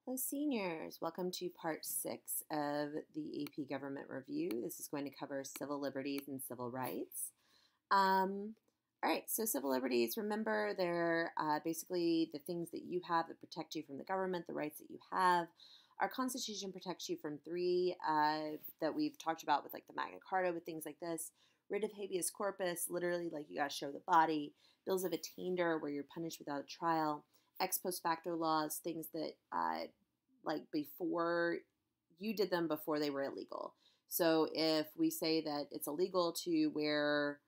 Hello, seniors. Welcome to part 6 of the AP Government Review. This is going to cover civil liberties and civil rights. All right, so civil liberties, remember, they're basically the things that you have that protect you from the government, the rights that you have. Our Constitution protects you from three that we've talked about with like the Magna Carta, with things like this. Writ of habeas corpus, literally like you got to show the body. Bills of attainder, where you're punished without a trial. Ex post facto laws, things that like before you did them before they were illegal. So if we say that it's illegal to wear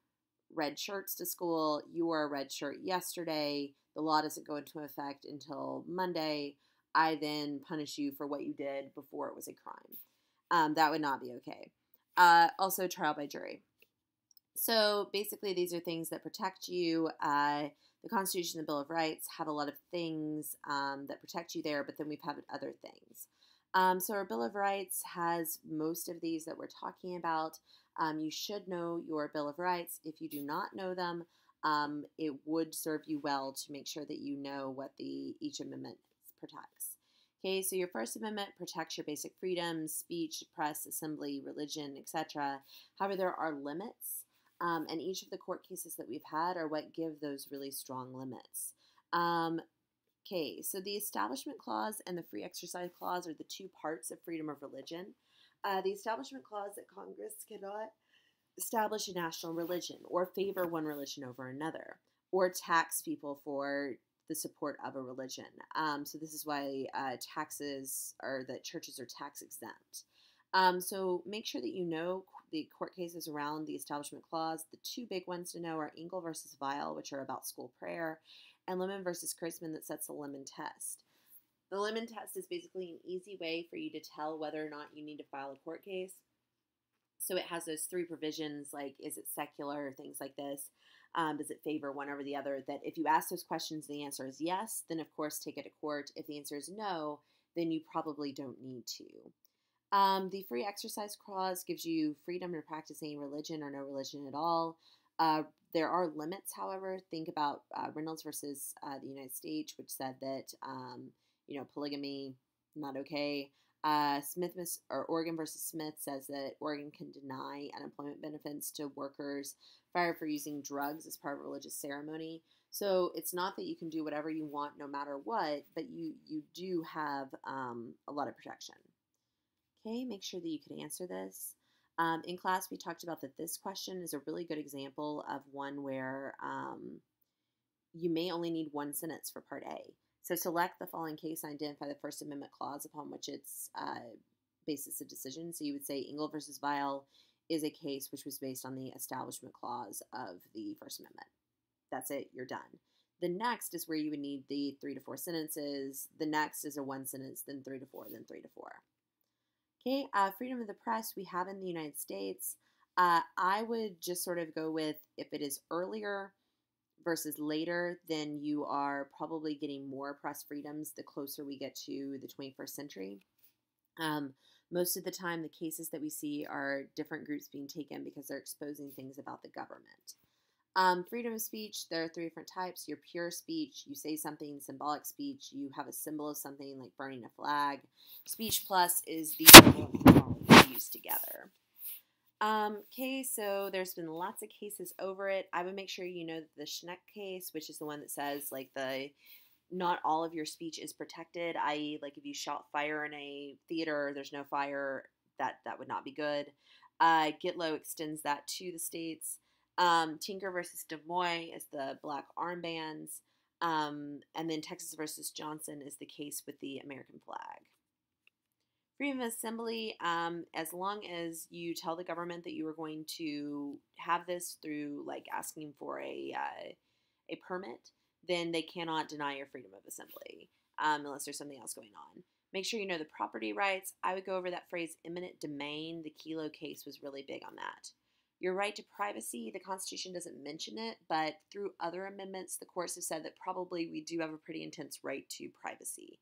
red shirts to school, you wore a red shirt yesterday, the law doesn't go into effect until Monday, I then punish you for what you did before it was a crime. That would not be okay. Also, trial by jury. So basically, these are things that protect you. The Constitution and the Bill of Rights have a lot of things that protect you there, but then we've had other things. So our Bill of Rights has most of these that we're talking about. You should know your Bill of Rights. If you do not know them, it would serve you well to make sure that you know what each amendment protects. Okay, so your First Amendment protects your basic freedoms, speech, press, assembly, religion, etc. However, there are limits. And each of the court cases that we've had are what give those really strong limits. Okay, so the Establishment Clause and the Free Exercise Clause are the two parts of freedom of religion. The Establishment Clause that Congress cannot establish a national religion or favor one religion over another or tax people for the support of a religion. So this is why taxes or that churches are tax exempt. So make sure that you know the court cases around the Establishment Clause. The two big ones to know are Engel versus Vial, which are about school prayer, and Lemon versus Chrisman that sets the Lemon test. The Lemon test is basically an easy way for you to tell whether or not you need to file a court case. So it has those three provisions, like is it secular, things like this. Does it favor one over the other? That if you ask those questions, the answer is yes, then of course take it to court. If the answer is no, then you probably don't need to. The Free Exercise Clause gives you freedom to practice any religion or no religion at all. There are limits, however. Think about Reynolds versus the United States, which said that polygamy not okay. Oregon versus Smith says that Oregon can deny unemployment benefits to workers fired for using drugs as part of a religious ceremony. So it's not that you can do whatever you want no matter what, but you do have a lot of protection. Okay, make sure that you can answer this. In class, we talked about that this question is a really good example of one where you may only need one sentence for Part A. So select the following case and identify the First Amendment clause upon which it's basis of decision. So you would say Engel versus Vial is a case which was based on the Establishment Clause of the First Amendment. That's it, you're done. The next is where you would need the 3 to 4 sentences. The next is a one sentence, then 3 to 4, then 3 to 4. Okay, freedom of the press we have in the United States. I would just sort of go with if it is earlier versus later, then you are probably getting more press freedoms the closer we get to the 21st century. Most of the time, the cases that we see are different groups being taken because they're exposing things about the government. Freedom of speech, there are 3 different types. Your pure speech, you say something, symbolic speech, you have a symbol of something like burning a flag. Speech plus is the symbol and symbolic used together. Okay, so there's been lots of cases over it. I would make sure you know the Schneck case, which is the one that says like not all of your speech is protected, i.e. like if you shout fire in a theater, there's no fire, that would not be good. Gitlow extends that to the states. Tinker versus Des Moines is the black armbands. And then Texas versus Johnson is the case with the American flag. Freedom of assembly, as long as you tell the government that you are going to have this through like asking for a permit, then they cannot deny your freedom of assembly unless there's something else going on. Make sure you know the property rights. I would go over that phrase eminent domain. The Kelo case was really big on that. Your right to privacy, the Constitution doesn't mention it, but through other amendments, the courts have said that probably we do have a pretty intense right to privacy.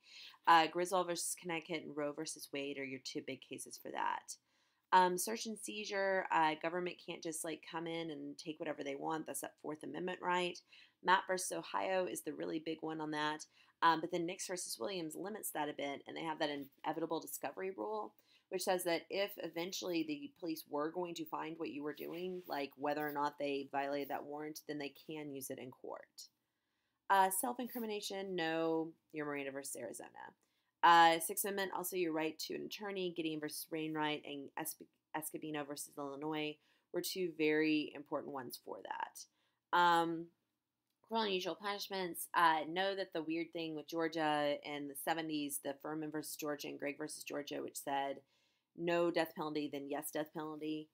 Griswold versus Connecticut and Roe versus Wade are your 2 big cases for that. Search and seizure, government can't just like come in and take whatever they want. That's that 4th Amendment right. Mapp versus Ohio is the really big one on that. But then Nix versus Williams limits that a bit, and they have that inevitable discovery rule, which says that if eventually the police were going to find what you were doing, like whether or not they violated that warrant, then they can use it in court. Self-incrimination, no, you're Miranda versus Arizona. Sixth Amendment, also your right to an attorney. Gideon versus Wainwright and Escobedo versus Illinois were two very important ones for that. Cruel and unusual punishments. Know that the weird thing with Georgia in the 70s, the Furman versus Georgia and Gregg versus Georgia, which said no death penalty, then yes death penalty.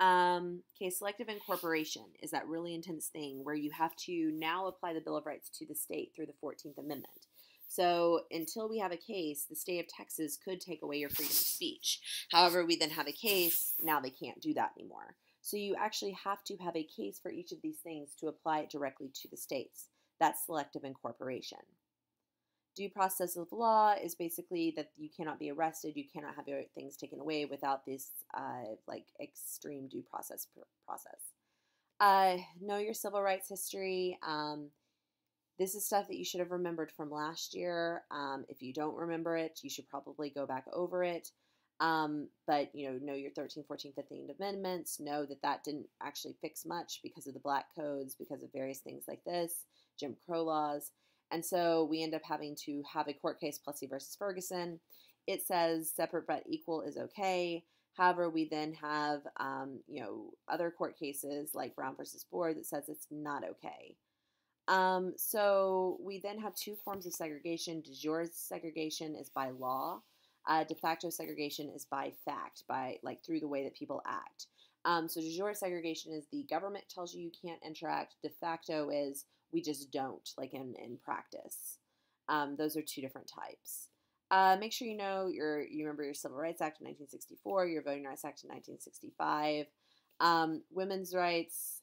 Okay, selective incorporation is that really intense thing where you have to now apply the Bill of Rights to the state through the 14th Amendment. So until we have a case, the state of Texas could take away your freedom of speech. However, we then have a case, now they can't do that anymore. So you actually have to have a case for each of these things to apply it directly to the states. That's selective incorporation. Due process of law is basically that you cannot be arrested, you cannot have your things taken away without this like extreme due process. Know your civil rights history. This is stuff that you should have remembered from last year. If you don't remember it, you should probably go back over it. But, know your 13th, 14th, 15th Amendments. Know that that didn't actually fix much because of the black codes, because of various things like this, Jim Crow laws. And so we end up having to have a court case, Plessy versus Ferguson. It says separate but equal is okay. However, we then have, other court cases like Brown versus Ford that says it's not okay. So we then have two forms of segregation. De jure segregation is by law. De facto segregation is by fact, through the way that people act. So de jure segregation is the government tells you can't interact. De facto is we just don't, like in practice. Those are two different types. Make sure you remember your Civil Rights Act of 1964, your Voting Rights Act of 1965. Women's rights,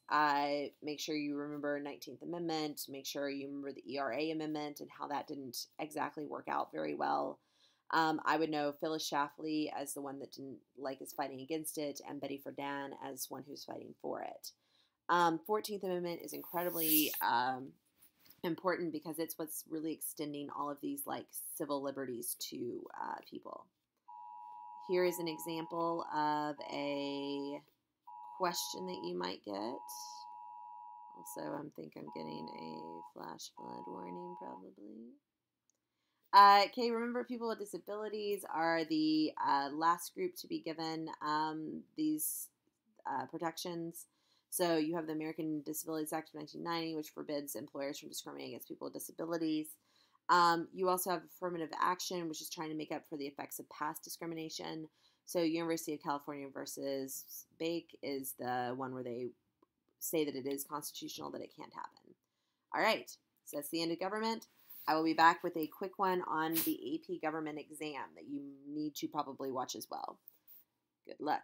make sure you remember 19th Amendment. Make sure you remember the ERA Amendment and how that didn't exactly work out very well. I would know Phyllis Schlafly as the one that is fighting against it, and Betty Friedan as one who's fighting for it. 14th Amendment is incredibly important because it's what's really extending all of these civil liberties to people. Here is an example of a question that you might get. Also, I'm getting a flash flood warning probably. Okay, remember people with disabilities are the last group to be given these protections. So you have the American Disabilities Act of 1990, which forbids employers from discriminating against people with disabilities. You also have affirmative action, which is trying to make up for the effects of past discrimination. So University of California versus Bake is the one where they say that it is constitutional, that it can't happen. All right, so that's the end of government. I will be back with a quick one on the AP government exam that you need to probably watch as well. Good luck.